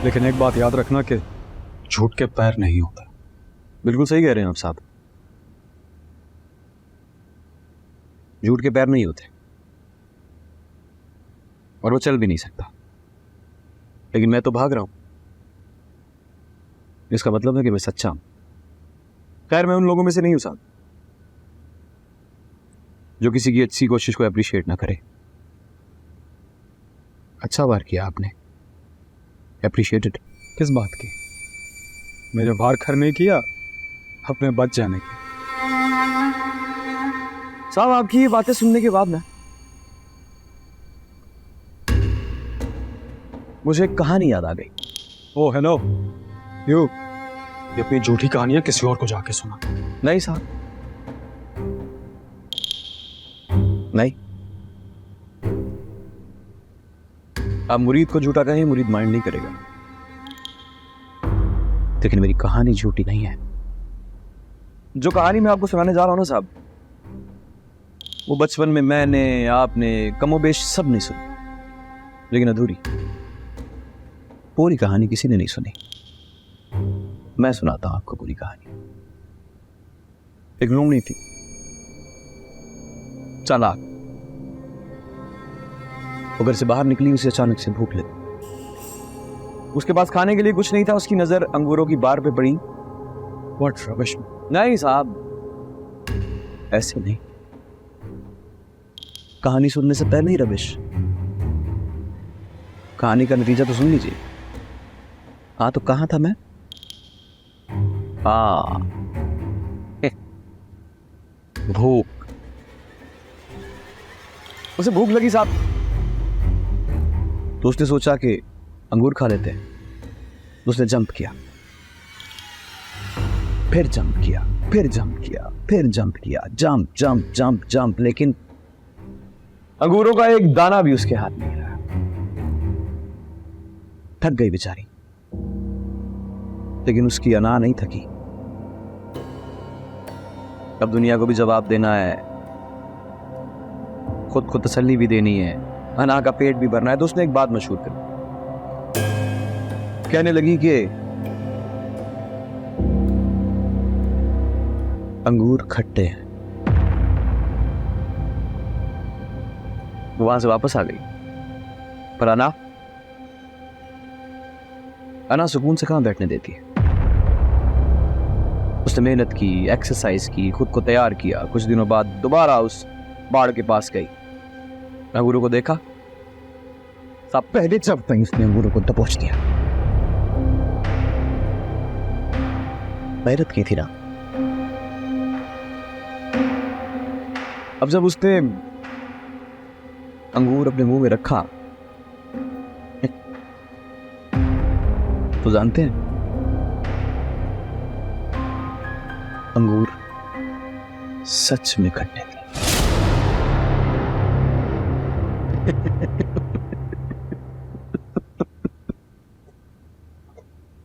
लेकिन एक बात याद रखना कि झूठ के पैर नहीं होता। बिल्कुल सही कह रहे हैं आप साहब, झूठ के पैर नहीं होते और वो चल भी नहीं सकता। लेकिन मैं तो भाग रहा हूं, इसका मतलब है कि मैं सच्चा हूं। खैर, मैं उन लोगों में से नहीं हूं साहब जो किसी की अच्छी कोशिश को अप्रिशिएट ना करे। अच्छा वार किया आपने, अप्रिशिएटेड। किस बात की? मेरे वार करने की या अपने बच जाने की? साहब, आपकी ये बातें सुनने के बाद ना मुझे एक कहानी याद आ गई। ओ हेलो, ये अपनी झूठी कहानियां किसी और को जाके सुना। नहीं साहब, नहीं। आप मुरीद को झूठा कहें, मुरीद माइंड नहीं करेगा। लेकिन मेरी कहानी झूठी नहीं है। जो कहानी मैं आपको सुनाने जा रहा हूं ना साहब, वो बचपन में मैंने, आपने, कमोबेश सब ने सुनी, लेकिन अधूरी। पूरी कहानी किसी ने नहीं सुनी। मैं सुनाता हूं आपको पूरी कहानी। एक लूमड़ी थी, चालाक। वो घर से बाहर निकली, उसे अचानक से भूख लगी। उसके पास खाने के लिए कुछ नहीं था। उसकी नजर अंगूरों की बार पे पड़ी। What rubbish. नहीं साहब, ऐसे नहीं। कहानी सुनने से पहले ही रबिश। कहानी का नतीजा तो सुन लीजिए। हाँ, तो कहां था मैं? भूख। उसे भूख लगी साहब, तो उसने सोचा कि अंगूर खा लेते हैं। उसने जंप किया, फिर जंप किया, फिर जंप किया, फिर जंप किया, जंप जंप जंप जंप, लेकिन अंगूरों का एक दाना भी उसके हाथ नहीं रहा। थक गई बेचारी, लेकिन उसकी अना नहीं थकी। अब दुनिया को भी जवाब देना है, खुद को तसल्ली भी देनी है, अना का पेट भी भरना है। तो उसने एक बात मशहूर कर कहने लगी कि अंगूर खट्टे हैं। वो वहां से वापस आ गई, पर अना सुकून से कहां बैठने देती है। उसने मेहनत की, एक्सरसाइज की, खुद को तैयार किया। कुछ दिनों बाद दोबारा उस बाड़ के पास गई, अंगूरों को देखा। सब पहले चढ़ते ही उसने अंगूरों को दबोच दिया। मेहनत की थी ना। अब जब उसने अंगूर अपने मुंह में रखा, तो जानते हैं, अंगूर सच में खट्टे थे।